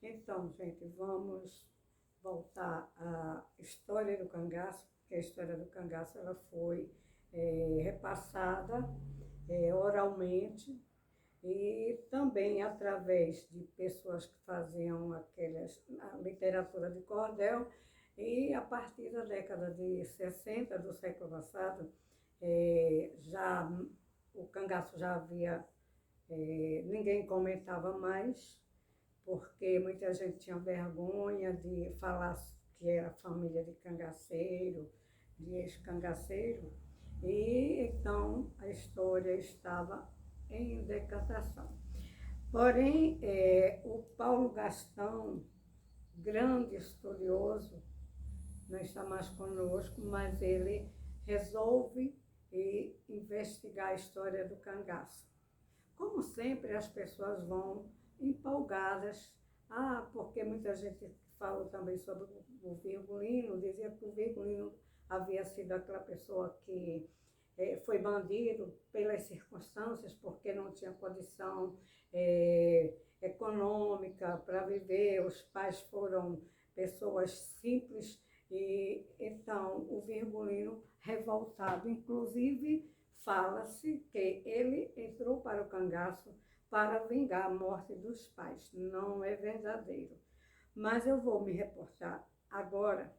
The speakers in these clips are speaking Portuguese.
Então, gente, vamos voltar à história do cangaço, porque a história do cangaço ela foi repassada oralmente e também através de pessoas que faziam a literatura de cordel. E a partir da década de 60 do século passado, já o cangaço já havia, ninguém comentava mais, porque muita gente tinha vergonha de falar que era família de cangaceiro, de ex-cangaceiro, e então a história estava em decantação. Porém, o Paulo Gastão, grande estudioso, não está mais conosco, mas ele resolve investigar a história do cangaço. Como sempre, as pessoas vão empolgadas. Porque muita gente falou também sobre o Virgulino, dizia que o Virgulino havia sido aquela pessoa que foi bandido pelas circunstâncias, porque não tinha condição econômica para viver, os pais foram pessoas simples, e então o Virgulino revoltado, inclusive fala-se que ele entrou para o cangaço para vingar a morte dos pais. Não é verdadeiro. Mas eu vou me reportar agora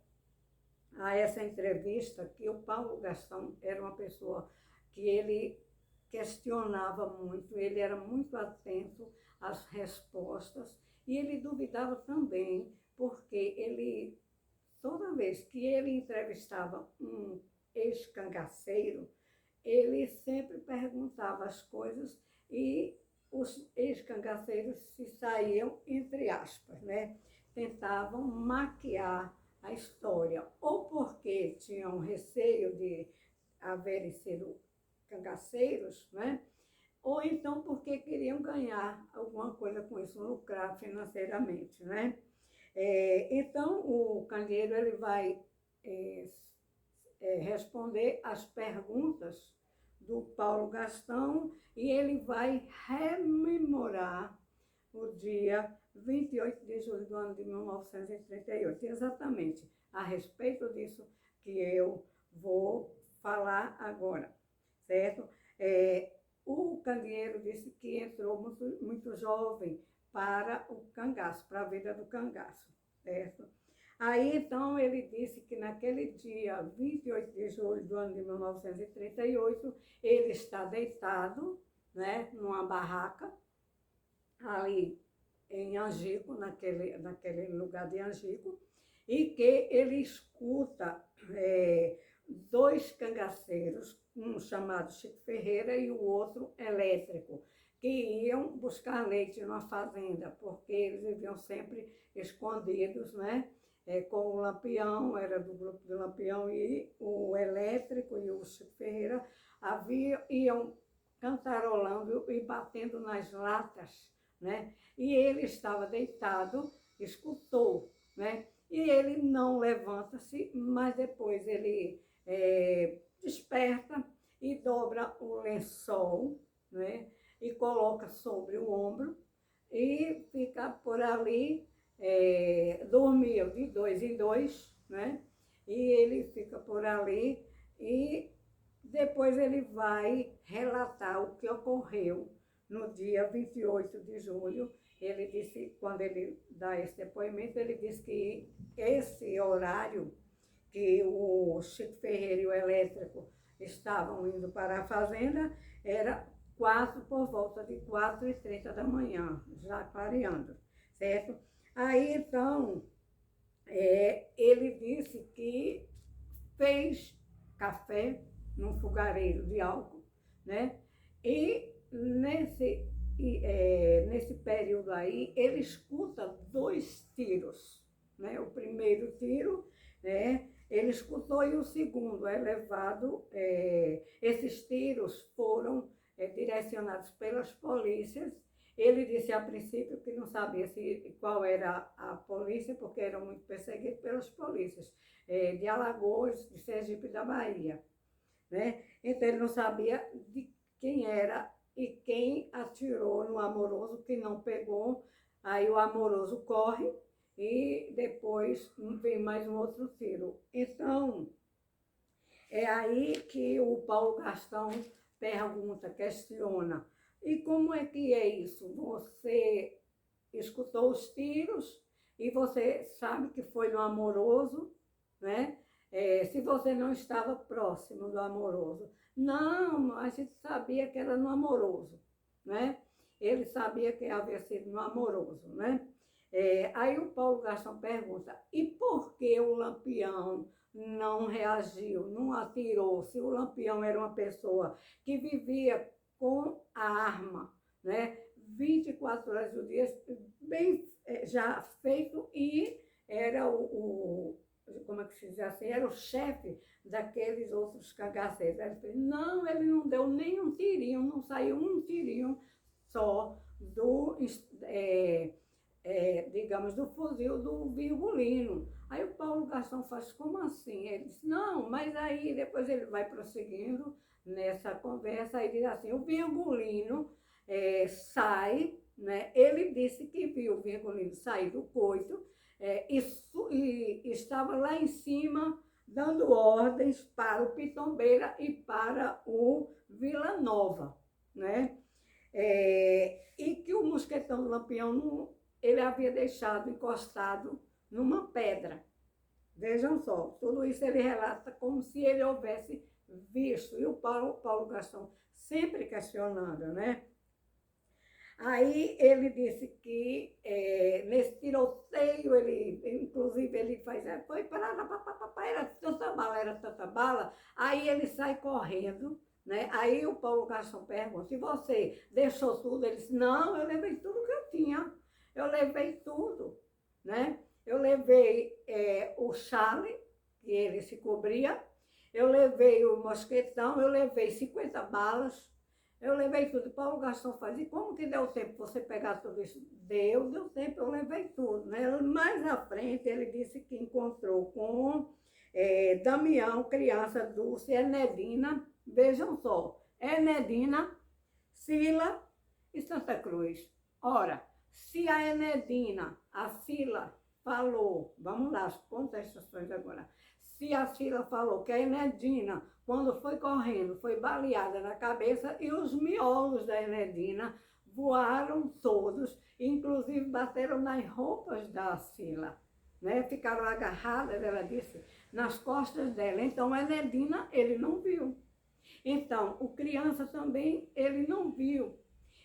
a essa entrevista, que o Paulo Gastão era uma pessoa que ele questionava muito, ele era muito atento às respostas e ele duvidava também, porque ele, toda vez que ele entrevistava um ex-cangaceiro, ele sempre perguntava as coisas e os ex-cangaceiros se saíam, entre aspas, né? Tentavam maquiar a história, ou porque tinham receio de haverem sido cangaceiros, né? Ou então porque queriam ganhar alguma coisa com isso, lucrar financeiramente, né? Então, o candeeiro ele vai responder as perguntas do Paulo Gastão e ele vai rememorar o dia 28 de julho do ano de 1938, exatamente a respeito disso que eu vou falar agora, certo? O candeeiro disse que entrou muito jovem para o cangaço, para a vida do cangaço, certo? Aí, então, ele disse que naquele dia 28 de julho do ano de 1938, ele está deitado, né, numa barraca, ali em Angico, naquele lugar de Angico, e que ele escuta dois cangaceiros, um chamado Chico Ferreira e o outro Elétrico, que iam buscar leite numa fazenda, porque eles viviam sempre escondidos, né? Com o Lampião, era do grupo do Lampião, e o Elétrico e o Chico Ferreira iam cantarolando e batendo nas latas, né? E ele estava deitado, escutou, né? E ele não levanta-se, mas depois ele desperta e dobra o lençol, né? E coloca sobre o ombro e fica por ali, dormia de dois em dois, né? E ele fica por ali e depois ele vai relatar o que ocorreu no dia 28 de julho. Ele disse, quando ele dá esse depoimento, ele disse que esse horário que o Chico Ferreira e o Elétrico estavam indo para a fazenda era por volta de 4h30 da manhã, já clareando, certo? Aí, então, ele disse que fez café num fogareiro de álcool, né? E nesse período aí, ele escuta dois tiros, né? O primeiro tiro, né? Ele escutou e o segundo é levado. Esses tiros foram direcionados pelas polícias. Ele disse a princípio que não sabia qual era a polícia, porque eram muito perseguidos pelas polícias de Alagoas, de Sergipe e da Bahia, né? Então ele não sabia de quem era e quem atirou no Amoroso, que não pegou, Aí o Amoroso corre e depois vem mais um outro tiro. Então, é aí que o Paulo Gastão pergunta, questiona, e como é que é isso? Você escutou os tiros e você sabe que foi no Amoroso, né? Se você não estava próximo do Amoroso. Não, a gente sabia que era no Amoroso, né? Ele sabia que havia sido no Amoroso, né? Aí o Paulo Gastão pergunta, e por que o Lampião não reagiu, não atirou? Se o Lampião era uma pessoa que vivia com a arma, né? 24 horas do dia, bem já feito, e era como é que se diz assim, era o chefe daqueles outros cangaceiros. Ele fez, não, ele não deu nem um tirinho, não saiu um tirinho só do, digamos, do fuzil do Virgulino. Aí o Paulo Gastão faz, como assim? Ele disse, não, mas aí depois ele vai prosseguindo nessa conversa, aí diz assim, o Virgulino sai, né? Ele disse que viu o Virgulino sair do coito e estava lá em cima dando ordens para o Pitombeira e para o Vila Nova, né? E que o mosquetão do Lampião, ele havia deixado encostado numa pedra. Vejam só, tudo isso ele relata como se ele houvesse visto. E o Paulo Gastão sempre questionando, né? Aí ele disse que nesse tiroteio, inclusive ele faz, foi parada, era tanta bala, aí ele sai correndo, né? Aí o Paulo Gastão pergunta, se você deixou tudo? Ele disse, não, eu levei tudo que eu tinha, eu levei tudo, né? Eu levei o chale, que ele se cobria, eu levei o mosquetão, eu levei 50 balas, eu levei tudo. Paulo Gastão faz, e como que deu tempo você pegar tudo isso? Deu tempo, eu levei tudo, né? Mais à frente, ele disse que encontrou com Damião, criança Dulce, Enedina, vejam só, Enedina, Sila e Santa Cruz. Ora, se a Enedina, a Sila, falou, vamos lá, as contestações agora, se a Sila falou que a Enedina, quando foi correndo, foi baleada na cabeça e os miolos da Enedina voaram todos, inclusive bateram nas roupas da Sila, né? Ficaram agarradas, ela disse, nas costas dela. Então, a Enedina, ele não viu. Então, o criança também, ele não viu.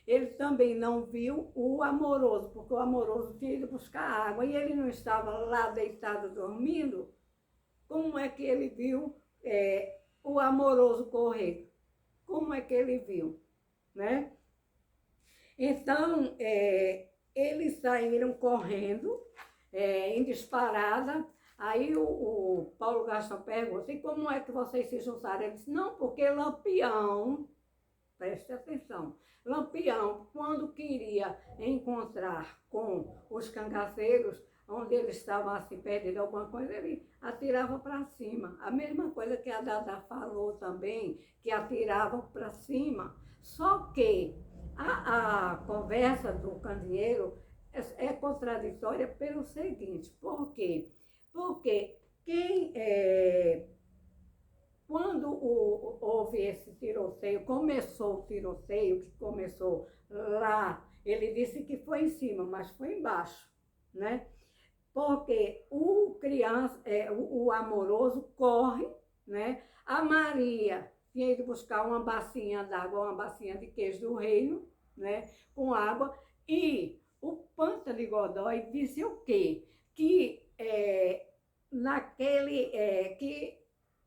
Ele também não viu o Amoroso, porque o Amoroso tinha ido buscar água e ele não estava lá deitado dormindo. Como é que ele viu o Amoroso correr? Como é que ele viu, né? Então, eles saíram correndo, em disparada. Aí o Paulo Gastão pergunta, e como é que vocês se juntaram? Ele disse, não, porque Lampião, preste atenção, Lampião, quando queria encontrar com os cangaceiros, onde eles estavam assim, perdidos alguma coisa, ele atirava para cima. A mesma coisa que a Dada falou também, que atiravam para cima. Só que a conversa do candeeiro é contraditória pelo seguinte, por quê? Porque quando houve esse tiroteio, começou o tiroteio, que começou lá, ele disse que foi em cima, mas foi embaixo, né? Porque o Amoroso corre, né? A Maria tinha ido buscar uma bacinha d'água, uma bacinha de queijo do reino, né? Com água, e o Panta de Godói disse o quê? Que que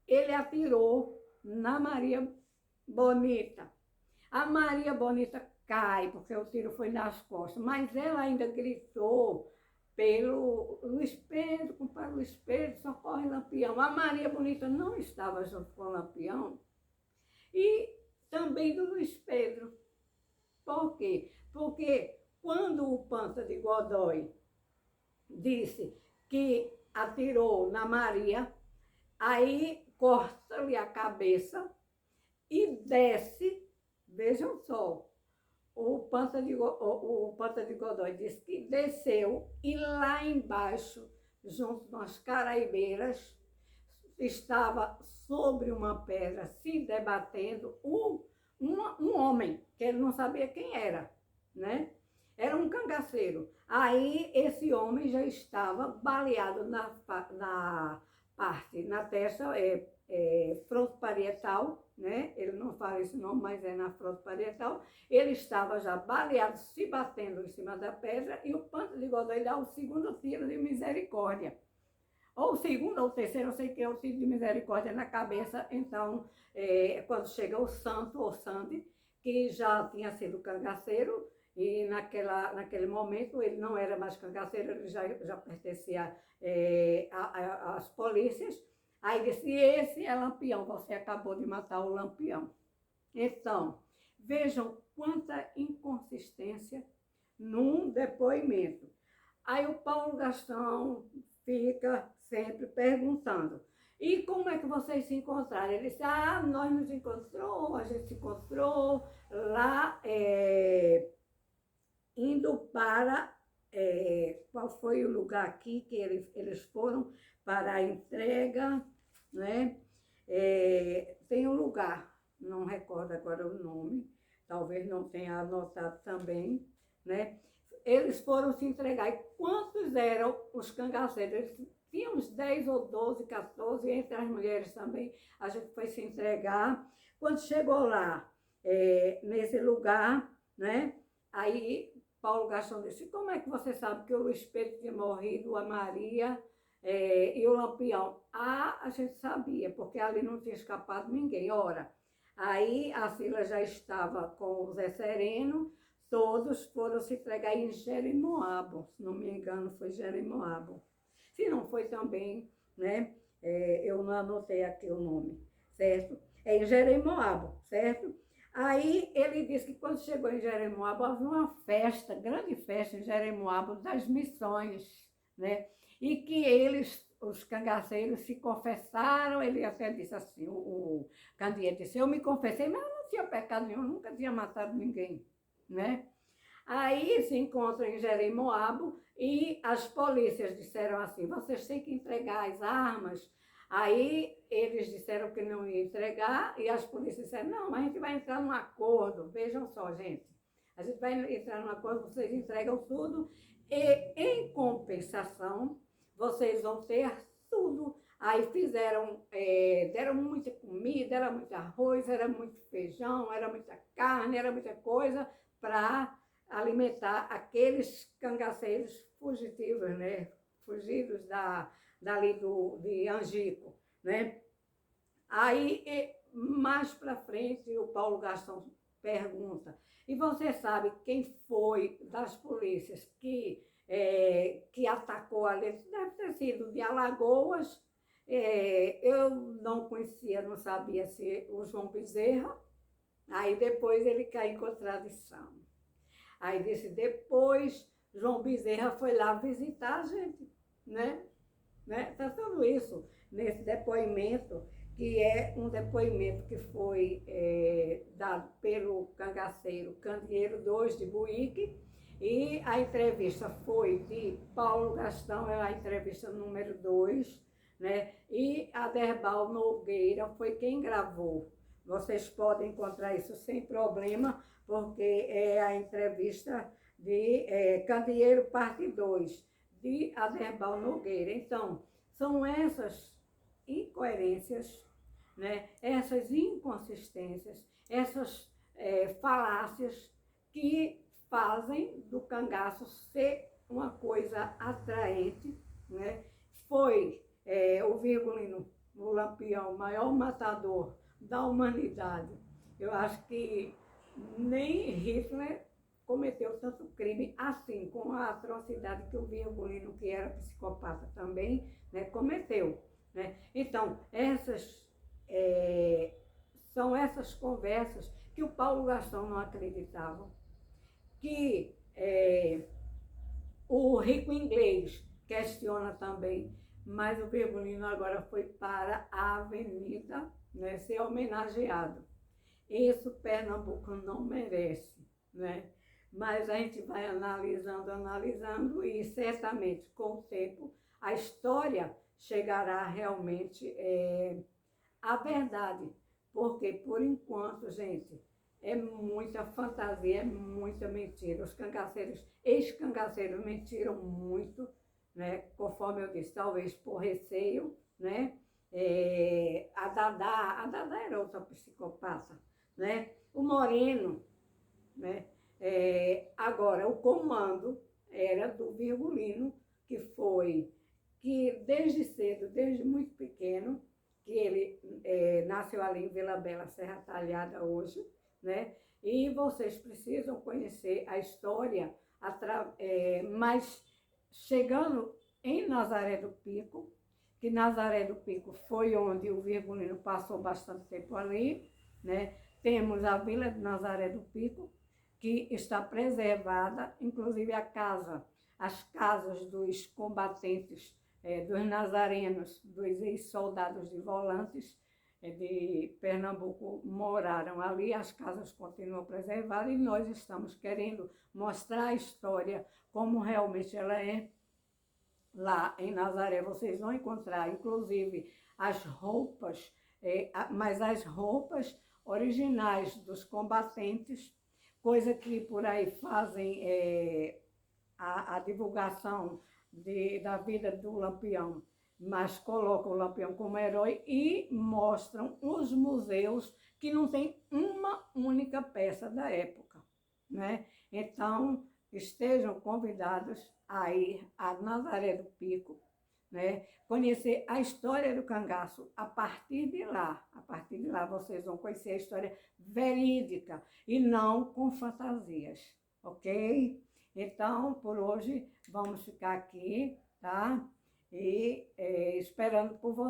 ele atirou na Maria Bonita. A Maria Bonita cai, porque o tiro foi nas costas, mas ela ainda gritou pelo Luiz Pedro, compadre Luiz Pedro, socorre Lampião. A Maria Bonita não estava junto com o Lampião e também do Luiz Pedro. Por quê? Porque quando o Panta de Godói disse que atirou na Maria, aí corta-lhe a cabeça e desce, vejam só, o Panta de Godói disse que desceu e lá embaixo, junto com as caraibeiras, estava sobre uma pedra se debatendo um homem, que ele não sabia quem era, né? Era um cangaceiro. Aí esse homem já estava baleado na parte, na testa, fronto parietal, né? Ele não fala esse nome, mas é na fronto parietal. Ele estava já baleado, se batendo em cima da pedra, e o Panta de Godói dá o segundo tiro de misericórdia. Ou o segundo ou o terceiro, eu sei que é o tiro de misericórdia na cabeça. Então, quando chega o santo, ou Sandy, que já tinha sido cangaceiro, e naquele momento ele não era mais cangaceiro, ele já pertencia às polícias. Aí disse, esse é Lampião, você acabou de matar o Lampião. Então, vejam quanta inconsistência num depoimento. Aí o Paulo Gastão fica sempre perguntando, e como é que vocês se encontraram? Ele disse, nós nos encontramos, a gente se encontrou lá, indo para, qual foi o lugar aqui que eles foram para a entrega, né? Tem um lugar, não recordo agora o nome, talvez não tenha anotado também, né? Eles foram se entregar. E quantos eram os cangaceiros? Eles tinham uns 10 ou 12, 14, entre as mulheres também. A gente foi se entregar. Quando chegou lá, nesse lugar, né? Aí Paulo Gastão disse, como é que você sabe que o Espírito tinha morrido, a Maria e o Lampião? A gente sabia, porque ali não tinha escapado ninguém. Ora, aí a Sila já estava com o Zé Sereno, todos foram se entregar em Jeremoabo, se não me engano foi Jeremoabo. Se não foi também, né, eu não anotei aqui o nome, certo? É em Jeremoabo, certo? Aí ele disse que quando chegou em Jeremoabo, havia uma festa, grande festa em Jeremoabo das missões, né? E que eles, os cangaceiros, se confessaram. Ele até disse assim, o Candeeiro disse, eu me confessei, mas eu não tinha pecado nenhum, nunca tinha matado ninguém, né? Aí se encontram em Jeremoabo e as polícias disseram assim, vocês têm que entregar as armas. Aí eles disseram que não iam entregar e as polícias disseram, não, mas a gente vai entrar num acordo. Vejam só, gente, a gente vai entrar num acordo, vocês entregam tudo e, em compensação, vocês vão ter tudo. Aí fizeram, deram muita comida, era muito arroz, era muito feijão, era muita carne, era muita coisa para alimentar aqueles cangaceiros fugitivos, né? Fugidos dali de Angico, né? Aí, mais para frente, o Paulo Gastão pergunta, e você sabe quem foi das polícias que atacou ali? Deve ter sido de Alagoas. Eu não conhecia, não sabia se o João Bezerra. Aí depois ele caiu em contradição. Aí disse, depois João Bezerra foi lá visitar a gente, né? Tá tudo isso nesse depoimento, que é um depoimento que foi dado pelo cangaceiro Candeeiro 2 de Buíque, e a entrevista foi de Paulo Gastão, é a entrevista número 2, né? E Aderbal Nogueira foi quem gravou. Vocês podem encontrar isso sem problema, porque é a entrevista de Candeeiro, parte 2, de Aderbal Nogueira. Então, são essas incoerências, né? Essas inconsistências, essas falácias que fazem do cangaço ser uma coisa atraente, né? Foi o Virgulino, o Lampião, o maior matador da humanidade. Eu acho que nem Hitler cometeu tanto crime assim, com a atrocidade que o Virgulino, que era psicopata também, né, cometeu. Né? Então, são essas conversas que o Paulo Gastão não acreditava, que o rico inglês questiona também, mas o Virgulino agora foi para a avenida, né, ser homenageado. Isso Pernambuco não merece, né? Mas a gente vai analisando e certamente com o tempo a história chegará realmente à verdade. Porque por enquanto, gente, é muita fantasia, é muita mentira. Os cangaceiros, ex-cangaceiros mentiram muito, né? Conforme eu disse, talvez por receio, né? A Dadá era outra psicopata, né? O Moreno, né? Agora, o comando era do Virgulino, que desde cedo, desde muito pequeno, que ele nasceu ali em Vila Bela, Serra Talhada hoje, né? E vocês precisam conhecer a história, mas chegando em Nazaré do Pico, que Nazaré do Pico foi onde o Virgulino passou bastante tempo ali, né? Temos a Vila de Nazaré do Pico, que está preservada, inclusive as casas dos combatentes, dos nazarenos, dos ex-soldados de Volantes, de Pernambuco, moraram ali, as casas continuam preservadas e nós estamos querendo mostrar a história como realmente ela é. Lá em Nazaré vocês vão encontrar, inclusive, as roupas, mas as roupas originais dos combatentes, coisa que por aí fazem a divulgação da vida do Lampião, mas colocam o Lampião como herói e mostram os museus que não tem uma única peça da época, né? Então, estejam convidados a ir a Nazaré do Pico, né? Conhecer a história do cangaço a partir de lá. A partir de lá vocês vão conhecer a história verídica e não com fantasias, ok? Então, por hoje, vamos ficar aqui, tá? E esperando por vocês.